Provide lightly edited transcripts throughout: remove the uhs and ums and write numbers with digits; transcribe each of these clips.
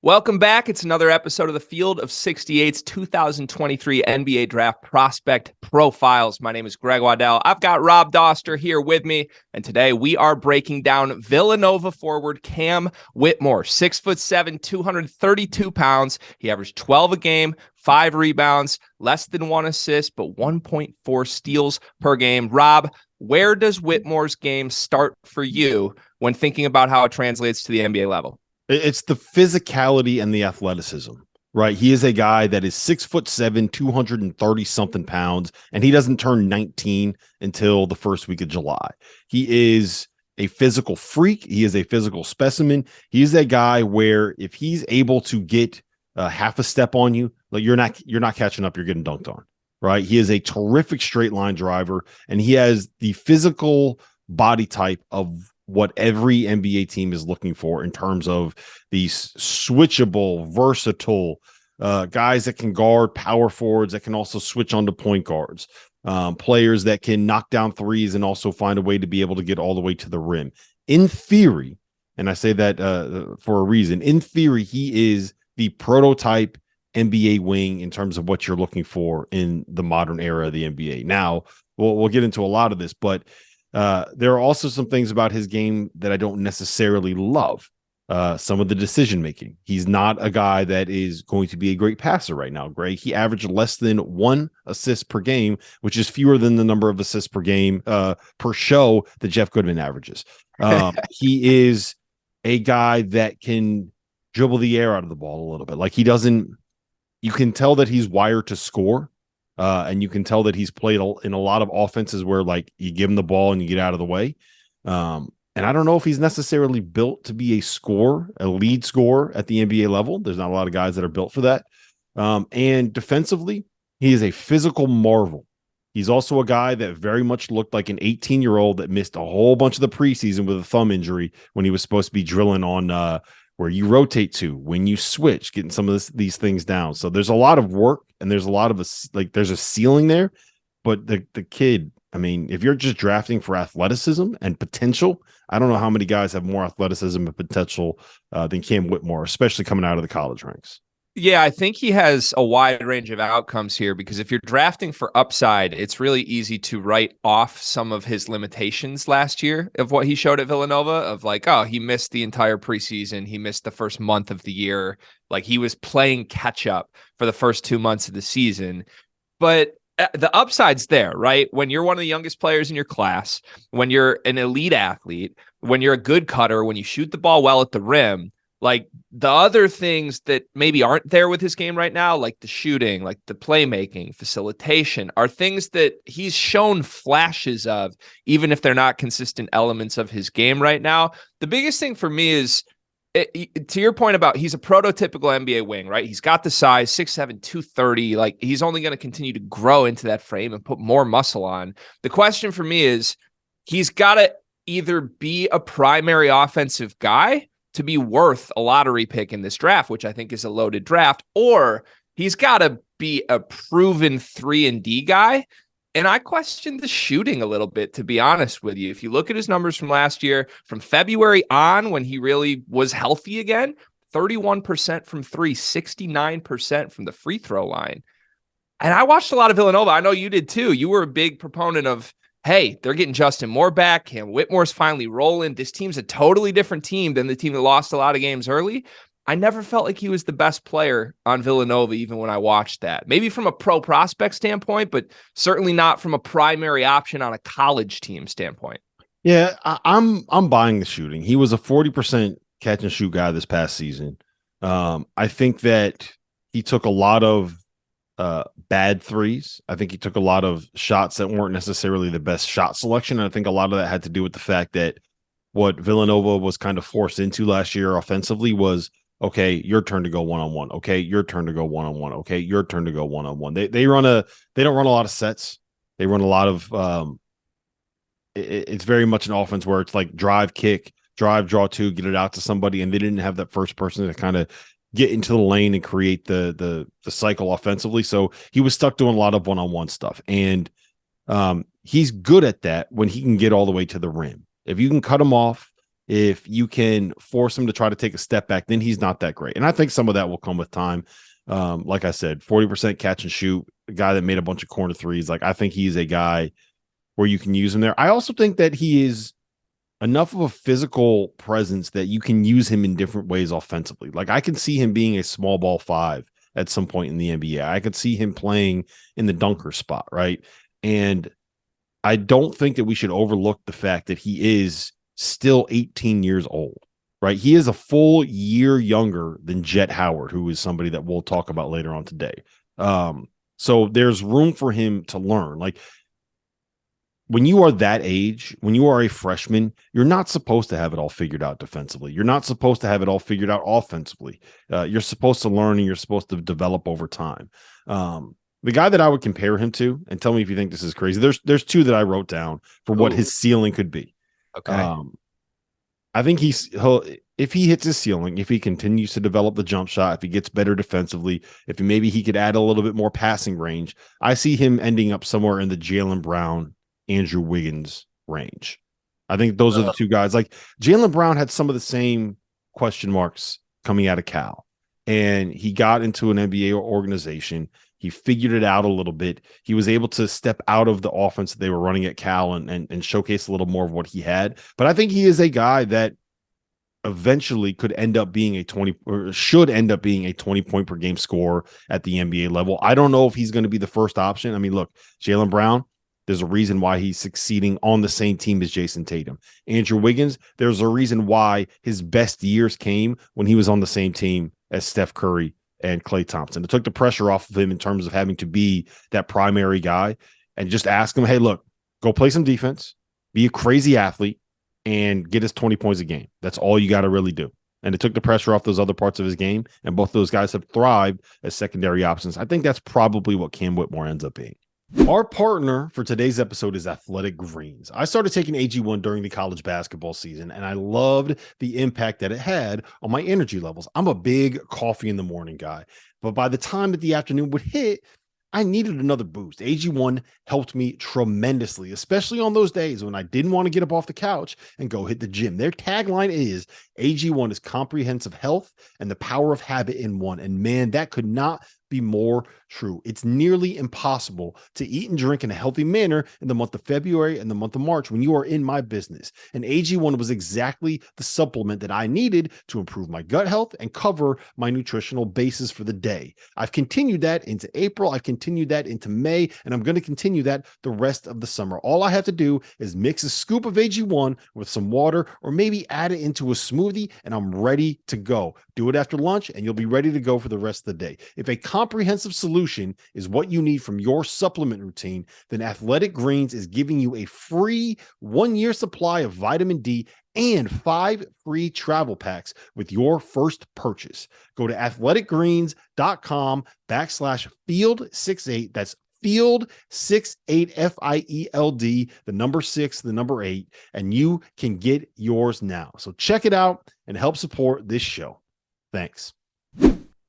Welcome back. It's another episode of the Field of 68's 2023 NBA Draft Prospect Profiles. My name is Greg Waddell. I've got Rob Doster here with me, and today we are breaking down Villanova forward Cam Whitmore, 6'7", 232 pounds. He averaged 12 a game, 5 rebounds, less than 1 assist, but 1.4 steals per game. Rob, where does Whitmore's game start for you when thinking about how it translates to the NBA level? It's the physicality and the athleticism, right? He is a guy that is 6'7", 230 something pounds, and he doesn't turn 19 until the first week of July. He is a physical freak. He is a physical specimen. He is a guy where if he's able to get half a step on you, like you're not catching up, you're getting dunked on, right? He is a terrific straight line driver, and he has the physical body type of what every NBA team is looking for in terms of these switchable, versatile guys that can guard power forwards, that can also switch onto point guards, players that can knock down threes and also find a way to be able to get all the way to the rim. In theory, and I say that for a reason, in theory, he is the prototype NBA wing in terms of what you're looking for in the modern era of the NBA. Now, we'll get into a lot of this, but there are also some things about his game that I don't necessarily love. Some of the decision making. He's not a guy that is going to be a great passer right now, Greg. He averaged less than 1 assist per game, which is fewer than the number of assists per game per show that Jeff Goodman averages. He is a guy that can dribble the air out of the ball a little bit. Like you can tell that he's wired to score. And you can tell that he's played in a lot of offenses where like you give him the ball and you get out of the way. And I don't know if he's necessarily built to be a lead scorer at the NBA level. There's not a lot of guys that are built for that. And defensively, he is a physical marvel. He's also a guy that very much looked like an 18-year-old that missed a whole bunch of the preseason with a thumb injury when he was supposed to be drilling on where you rotate to, when you switch, getting some of these things down. So there's a lot of work and there's a lot of there's a ceiling there, but the kid, I mean, if you're just drafting for athleticism and potential, I don't know how many guys have more athleticism and potential than Cam Whitmore, especially coming out of the college ranks. Yeah, I think he has a wide range of outcomes here because if you're drafting for upside, it's really easy to write off some of his limitations last year of what he showed at Villanova of like, oh, he missed the entire preseason. He missed the first month of the year. Like he was playing catch up for the first 2 months of the season. But the upside's there, right? When you're one of the youngest players in your class, when you're an elite athlete, when you're a good cutter, when you shoot the ball well at the rim, like the other things that maybe aren't there with his game right now, like the shooting, like the playmaking, facilitation, are things that he's shown flashes of, even if they're not consistent elements of his game right now. The biggest thing for me is, to your point about he's a prototypical NBA wing, right? He's got the size, 6'7", 230. Like he's only going to continue to grow into that frame and put more muscle on. The question for me is he's got to either be a primary offensive guy to be worth a lottery pick in this draft, which I think is a loaded draft, or he's got to be a proven 3-and-D guy. And I question the shooting a little bit, to be honest with you. If you look at his numbers from last year, from February on, when he really was healthy again, 31% from 3, 69% from the free throw line. And I watched a lot of Villanova. I know you did too. You were a big proponent of, hey, they're getting Justin Moore back. Cam Whitmore's finally rolling. This team's a totally different team than the team that lost a lot of games early. I never felt like he was the best player on Villanova, even when I watched that. Maybe from a pro prospect standpoint, but certainly not from a primary option on a college team standpoint. Yeah, I'm buying the shooting. He was a 40% catch and shoot guy this past season. I think that he took a lot of bad threes. I think he took a lot of shots that weren't necessarily the best shot selection. And I think a lot of that had to do with the fact that what Villanova was kind of forced into last year offensively was, okay, your turn to go one-on-one. Okay, your turn to go one-on-one. Okay, your turn to go one-on-one. They don't run a lot of sets. They run a lot of it's very much an offense where it's like drive, kick, drive, draw two, get it out to somebody, and they didn't have that first person to kind of get into the lane and create the cycle offensively. So he was stuck doing a lot of one-on-one stuff. And he's good at that when he can get all the way to the rim. If you can cut him off, If you can force him to try to take a step back, then he's not that great. And I think some of that will come with time. Like I said, 40% catch and shoot, a guy that made a bunch of corner threes. Like, I think he's a guy where you can use him there. I also think that he is enough of a physical presence that you can use him in different ways offensively. Like, I can see him being a small ball five at some point in the NBA. I could see him playing in the dunker spot, right? And I don't think that we should overlook the fact that he is still 18 years old, right? He is a full year younger than Jet Howard, who is somebody that we'll talk about later on today. So there's room for him to learn. Like, when you are that age, when you are a freshman, you're not supposed to have it all figured out defensively. You're not supposed to have it all figured out offensively. You're supposed to learn and you're supposed to develop over time. The guy that I would compare him to, and tell me if you think this is crazy. There's two that I wrote down for what his ceiling could be. Okay. I think if he hits his ceiling, if he continues to develop the jump shot, if he gets better defensively, if maybe he could add a little bit more passing range, I see him ending up somewhere in the Jaylen Brown, Andrew Wiggins range. I think those are the two guys. Like, Jaylen Brown had some of the same question marks coming out of Cal, and he got into an NBA organization. He figured it out a little bit. He was able to step out of the offense that they were running at Cal and showcase a little more of what he had. But I think he is a guy that eventually could end up being a 20 or should end up being a 20 point per game scorer at the NBA level. I don't know if he's going to be the first option. I mean, look, Jaylen Brown, there's a reason why he's succeeding on the same team as Jason Tatum. Andrew Wiggins, there's a reason why his best years came when he was on the same team as Steph Curry and Klay Thompson. It took the pressure off of him in terms of having to be that primary guy and just ask him, hey, look, go play some defense, be a crazy athlete, and get us 20 points a game. That's all you got to really do. And it took the pressure off those other parts of his game, and both those guys have thrived as secondary options. I think that's probably what Cam Whitmore ends up being. Our partner for today's episode is Athletic Greens. I started taking AG1 during the college basketball season, and I loved the impact that it had on my energy levels. I'm a big coffee in the morning guy, but by the time that the afternoon would hit, I needed another boost. AG1 helped me tremendously, especially on those days when I didn't want to get up off the couch and go hit the gym. Their tagline is AG1 is comprehensive health and the power of habit in one. And man, that could not be more true. It's nearly impossible to eat and drink in a healthy manner in the month of February and the month of March when you are in my business. And AG1 was exactly the supplement that I needed to improve my gut health and cover my nutritional basis for the day. I've continued that into April. I've continued that into May, and I'm going to continue that the rest of the summer. All I have to do is mix a scoop of AG1 with some water or maybe add it into a smoothie, and I'm ready to go. Do it after lunch, and you'll be ready to go for the rest of the day. If a comprehensive solution is what you need from your supplement routine, then Athletic Greens is giving you a free 1-year supply of vitamin D and 5 free travel packs with your first purchase. Go to athleticgreens.com/field68. That's field 68 FIELD, the number 6, the number 8, and you can get yours now. So check it out and help support this show. Thanks.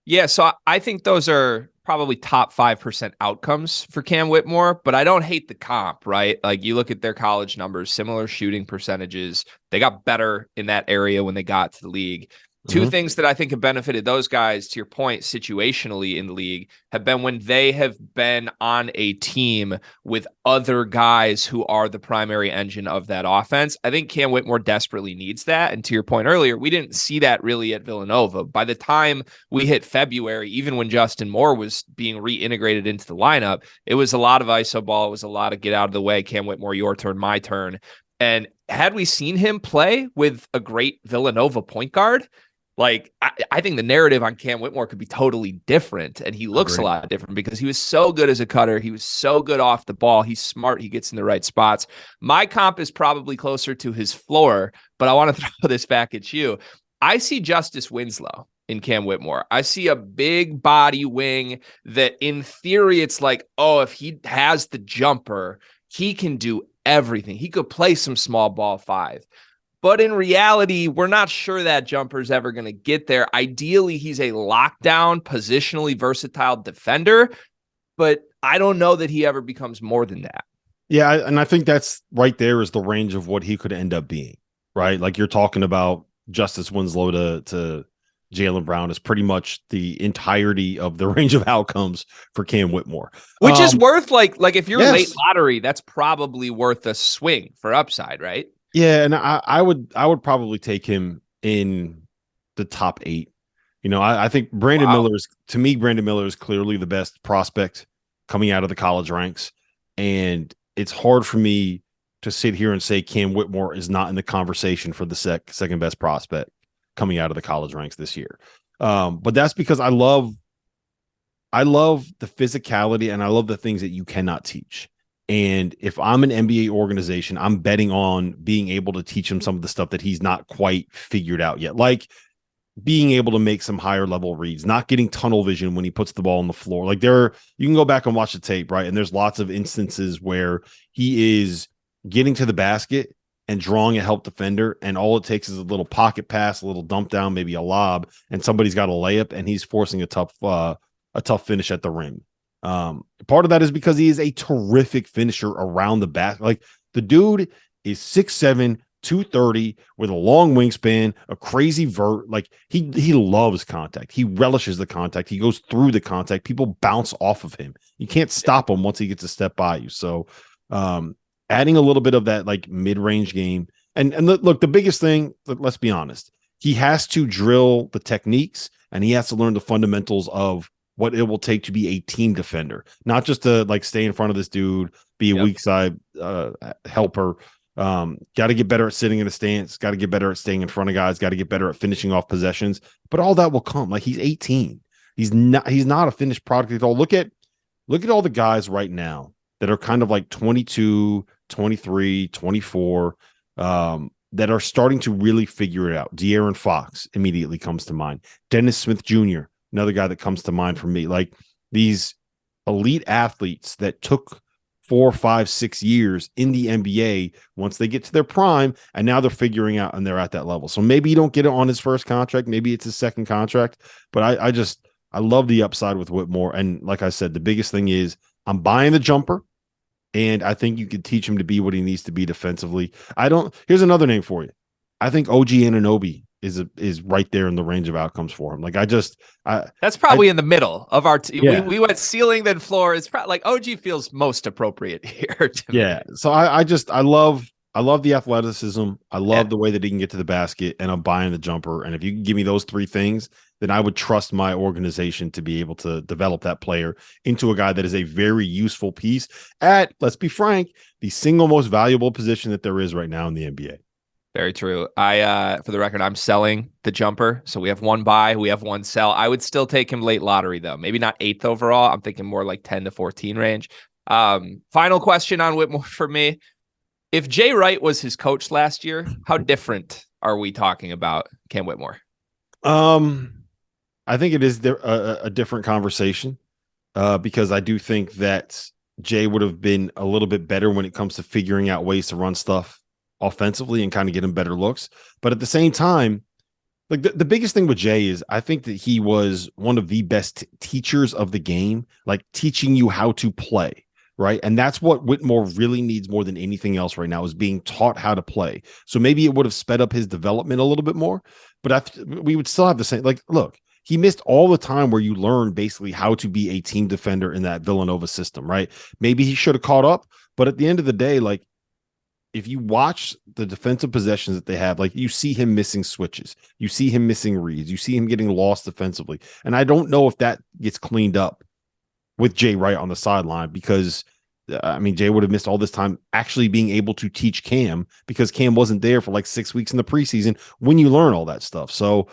Yeah, so I think those are probably top 5% outcomes for Cam Whitmore, but I don't hate the comp, right? Like, you look at their college numbers, similar shooting percentages. They got better in that area when they got to the league. Two things that I think have benefited those guys, to your point, situationally in the league, have been when they have been on a team with other guys who are the primary engine of that offense. I think Cam Whitmore desperately needs that. And to your point earlier, we didn't see that really at Villanova. By the time we hit February, even when Justin Moore was being reintegrated into the lineup, it was a lot of iso ball. It was a lot of get out of the way. Cam Whitmore, your turn, my turn. And had we seen him play with a great Villanova point guard, like, I think the narrative on Cam Whitmore could be totally different, and he looks a lot different because he was so good as a cutter. He was so good off the ball. He's smart. He gets in the right spots. My comp is probably closer to his floor, but I want to throw this back at you. I see Justice Winslow in Cam Whitmore. I see a big body wing that in theory, it's like, oh, if he has the jumper, he can do everything. He could play some small ball 5. But in reality, we're not sure that jumper's ever going to get there. Ideally, he's a lockdown, positionally versatile defender, but I don't know that he ever becomes more than that. Yeah, and I think that's right there is the range of what he could end up being. right? Like you're talking about Justice Winslow to Jaylen Brown is pretty much the entirety of the range of outcomes for Cam Whitmore. Which is worth like if you're late Yes. lottery, that's probably worth a swing for upside, right? Yeah, and I would probably take him in the top 8. I think Wow. Brandon Miller is clearly the best prospect coming out of the college ranks. And it's hard for me to sit here and say Cam Whitmore is not in the conversation for the second best prospect coming out of the college ranks this year. But that's because I love the physicality and I love the things that you cannot teach. And if I'm an NBA organization, I'm betting on being able to teach him some of the stuff that he's not quite figured out yet. Like being able to make some higher level reads, not getting tunnel vision when he puts the ball on the floor. Like you can go back and watch the tape, right? And there's lots of instances where he is getting to the basket and drawing a help defender, and all it takes is a little pocket pass, a little dump down, maybe a lob, and somebody's got a layup, and he's forcing a tough finish at the rim. Part of that is because he is a terrific finisher around the basket. Like the dude is 6'7", 230 with a long wingspan, a crazy vert. Like he loves contact. He relishes the contact. He goes through the contact. People bounce off of him. You can't stop him once he gets a step by you. So adding a little bit of that like mid-range game. And look, the biggest thing, let's be honest, he has to drill the techniques and he has to learn the fundamentals of what it will take to be a team defender, not just to like stay in front of this dude, be a weak side helper. Got to get better at sitting in a stance, got to get better at staying in front of guys, got to get better at finishing off possessions. But all that will come. Like he's 18. He's not a finished product at all. Look at all the guys right now that are kind of like 22, 23, 24, that are starting to really figure it out. De'Aaron Fox immediately comes to mind. Dennis Smith Jr., another guy that comes to mind for me. Like these elite athletes that took 4, 5, 6 years in the NBA once they get to their prime, and now they're figuring out and they're at that level. So maybe you don't get it on his first contract, maybe it's his second contract, but I love the upside with Whitmore. And like I said, the biggest thing is I'm buying the jumper, and I think you could teach him to be what he needs to be defensively. Here's another name for you. I think OG Anunoby is right there in the range of outcomes for him. Like that's probably in the middle of our yeah. we went ceiling then floor. It's probably like OG feels most appropriate here to me. So I love the athleticism. I love the way that he can get to the basket, and I'm buying the jumper. And if you can give me those 3 things, then I would trust my organization to be able to develop that player into a guy that is a very useful piece at, let's be frank, the single most valuable position that there is right now in the NBA. Very true. For the record, I'm selling the jumper. So we have one buy, we have one sell. I would still take him late lottery though. Maybe not 8th overall. I'm thinking more like 10 to 14 range. Final question on Whitmore for me. If Jay Wright was his coach last year, how different are we talking about Cam Whitmore? I think it is a different conversation because I do think that Jay would have been a little bit better when it comes to figuring out ways to run stuff offensively and kind of get him better looks. But at the same time, like the biggest thing with Jay is I think that he was one of the best teachers of the game, like teaching you how to play. Right. And that's what Whitmore really needs more than anything else right now is being taught how to play. So maybe it would have sped up his development a little bit more, but we would still have the same, like, look, he missed all the time where you learn basically how to be a team defender in that Villanova system. Right. Maybe he should have caught up, but at the end of the day, like, if you watch the defensive possessions that they have, like you see him missing switches, you see him missing reads, you see him getting lost defensively. And I don't know if that gets cleaned up with Jay Wright on the sideline because Jay would have missed all this time actually being able to teach Cam because Cam wasn't there for like 6 weeks in the preseason when you learn all that stuff. So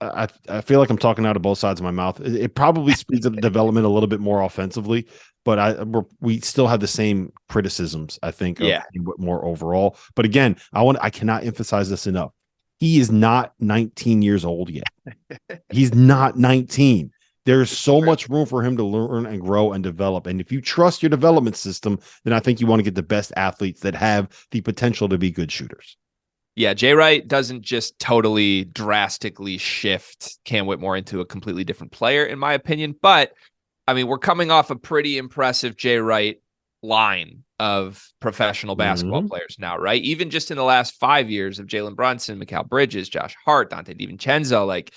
I feel like I'm talking out of both sides of my mouth. It probably speeds up the development a little bit more offensively, but we still have the same criticisms, I think, of Whitmore overall. But again, I cannot emphasize this enough. He is not 19 years old yet. He's not 19. There's so much room for him to learn and grow and develop. And if you trust your development system, then I think you want to get the best athletes that have the potential to be good shooters. Yeah, Jay Wright doesn't just totally drastically shift Cam Whitmore into a completely different player, in my opinion. But, I mean, we're coming off a pretty impressive Jay Wright line of professional basketball Mhm. players now, right? Even just in the last 5 years of Jalen Brunson, Mikal Bridges, Josh Hart, Dante DiVincenzo, like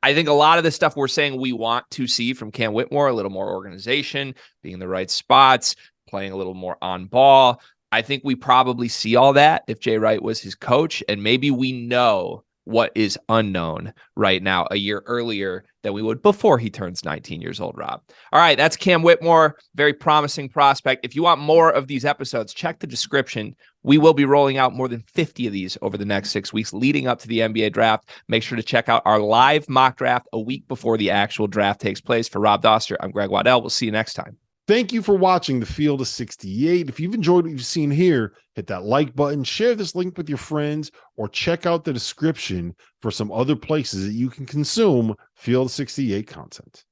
I think a lot of the stuff we're saying we want to see from Cam Whitmore, a little more organization, being in the right spots, playing a little more on ball. I think we probably see all that if Jay Wright was his coach, and maybe we know what is unknown right now a year earlier than we would before he turns 19 years old, Rob. All right, that's Cam Whitmore, very promising prospect. If you want more of these episodes, check the description. We will be rolling out more than 50 of these over the next 6 weeks leading up to the NBA draft. Make sure to check out our live mock draft a week before the actual draft takes place. For Rob Doster, I'm Greg Waddell. We'll see you next time. Thank you for watching the Field of 68. If you've enjoyed what you've seen here, hit that like button, share this link with your friends, or check out the description for some other places that you can consume Field of 68 content.